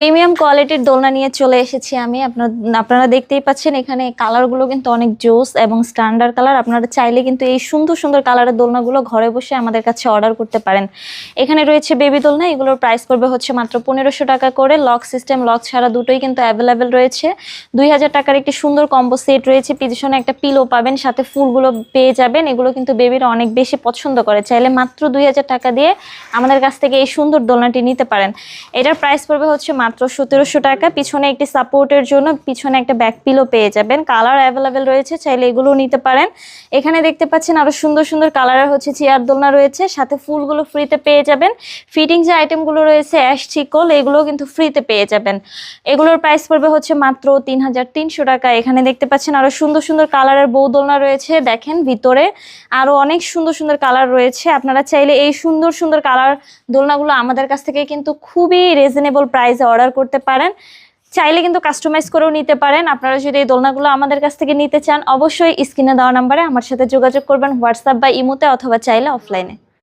Premium কোয়ালিটির দোলনা নিয়ে চলে এসেছি আমি। আপনারা দেখতেই পাচ্ছেন এখানে কালারগুলো কিন্তু অনেক জোস এবং স্ট্যান্ডার্ড কালার। আপনারা চাইলে কিন্তু এই সুন্দর সুন্দর কালারের দোলনাগুলো ঘরে বসে আমাদের কাছে অর্ডার করতে পারেন। এখানে রয়েছে বেবি দোলনা, এগুলোর প্রাইস পড়বে হচ্ছে মাত্র 1500 টাকা করে। লক সিস্টেম, লক ছাড়া দুটোই কিন্তু অ্যাভেলেবেল রয়েছে। 2000 টাকার একটি সুন্দর কম্বো সেট রয়েছে, পিছনে একটা পিলো পাবেন, সাথে ফুলগুলো পেয়ে যাবেন। এগুলো কিন্তু বেবিরা অনেক বেশি পছন্দ করে। চাইলে মাত্র 2000 টাকা দিয়ে আমাদের কাছ থেকে এই সুন্দর দোলনাটি নিতে পারেন। এটার প্রাইস পড়বে হচ্ছে মাত্র 1700 টাকা। পিছনে একটি সাপোর্টের জন্য পিছনে একটা ব্যাক পিলো পেয়ে যাবেন। কালার অ্যাভেলেবেল রয়েছে, চাইলে এগুলো নিতে পারেন। এখানে দেখতে পাচ্ছেন আরো সুন্দর সুন্দর কালারের হচ্ছে চেয়ার দোলনা রয়েছে, সাথে ফুলগুলো ফ্রিতে পেয়ে যাবেন। ফিটিং যে আইটেমগুলো রয়েছে অ্যাশ চিকল, এগুলো কিন্তু ফ্রিতে পেয়ে যাবেন। এগুলোর প্রাইস পড়বে হচ্ছে মাত্র 3300 টাকা। এখানে দেখতে পাচ্ছেন আরো সুন্দর সুন্দর কালারের বউ দোলনা রয়েছে। দেখেন ভিতরে আরো অনেক সুন্দর সুন্দর কালার রয়েছে। আপনারা চাইলে এই সুন্দর সুন্দর কালার দোলনাগুলো আমাদের কাছ থেকে কিন্তু খুবই রিজনেবল প্রাইসে অর্ডার করতে পারেন। চাইলে কিন্তু কাস্টমাইজ করেও নিতে পারেন। আপনারা যদি এই দোলনাগুলো আমাদের কাছ থেকে নিতে চান, অবশ্যই স্ক্রিনে দেওয়া নাম্বারে আমার সাথে যোগাযোগ করবেন, হোয়াটসঅ্যাপ বা ইমোতে, অথবা চাইলে অফলাইনে।